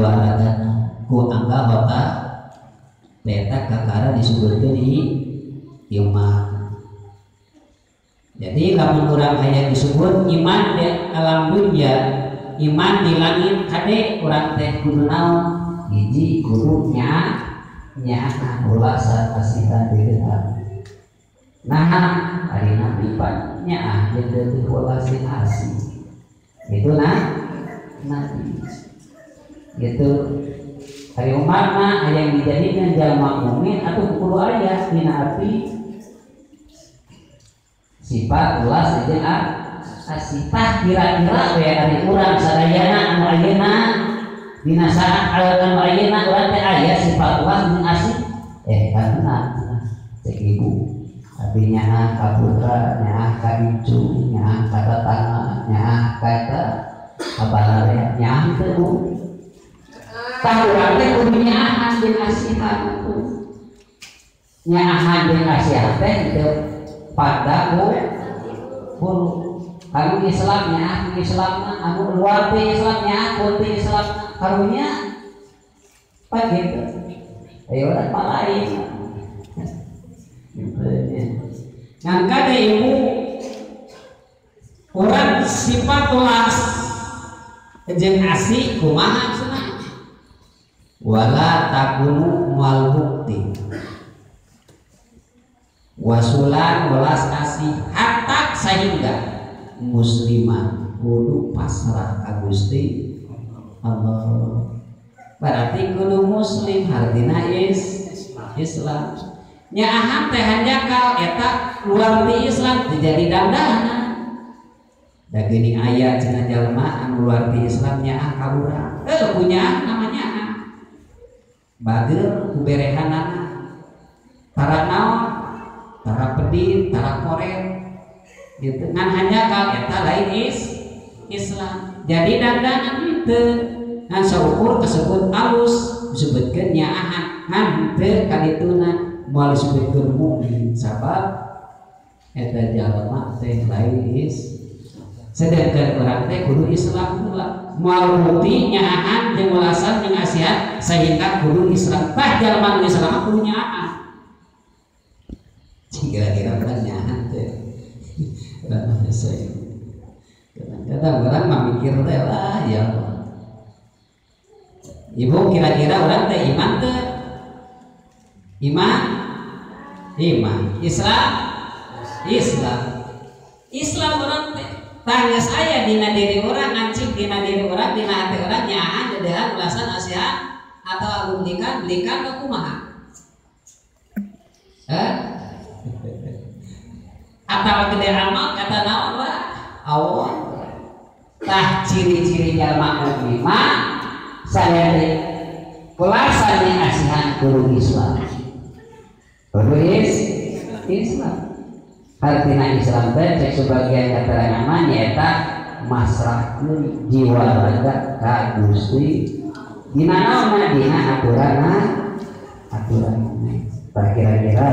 jualan ku angka hota beta kakara disebutkan di iman. Jadi lamun urang hayang disebut iman di alam dunia, iman di langit kade urang teh kudu naon? Hiji kudu nyaana ulah sarasihan deuleuhan. Nah, ari nabi pan nyaah jeung ulah asih. Itu nabi. Itu hari umatna yang dijadikan jalma mukmin atau kudu aya dina arti sifat ulas jeung asih. Tah kira-kira we ari urang sadayana anu ayeuna dina saat anu ayeuna urang teh aya sifat ulas jeung asih. Karena cek ibu artinya ka putra nyaah ka icu nyaah ka tetangga nyaah ka kabalare nyaah teu tahu urang teh kudu nyaahan jeung asihan nyaahan jeung asihan teh teu pada hulu anu Islam nyaah Islamna anu luar teh Islam nyaah kunti Islam karunya pagitu ayo urang malain ngangka deh ibu orang sifat ulas jeung asih kumaha cenah wala takunu mal bukti wasulan welas asih hatta sehingga musliman kudu pasrah ka Gusti Allah. Berarti kudu muslim artina Islam. Nyaahan teh hanjakal eta luar ti Islam jadi dandana. Da geuning aya cenah jalma anu luar ti Islam nyaah ka urang. Punya namanya bageur kuberehanana. Tara naon? Tara pedit, tara koret. Gitu. Ngan hanjakal eta lain Islam. Jadi dandana kitu. Ngan saukur disebut alus, disebutkeun nyaahan. Ngan teu kadituna moal disebutkeun mukmin sabab eta jalma teh lain sedangkan urang teh kudu Islam heula moal bukti nyaahan jeung welasan jeung asihan sehingga kudu Islam tah jalma nu Islam kudu nyaahan kira-kira urang nyaahan teh urang saya kadang-kadang urang mamikir teh lah ya ibu kira-kira urang teh iman teh iman Islam orang teh tangis aya dina diri orang ngancing dina diri orang dina hati orang nyaahan dedehan ulasan asihan atau agung belikan kumaha atau gede amal kata naon lah awon tah ciri-ciri jalma mukminah saya teh kulasannya asihan kudu Islam. Islam artinya Islam teh cek sebagian keterangan mah nyaeta masrahkeun jiwa raga ka Gusti dina naon dina aturan kira-kira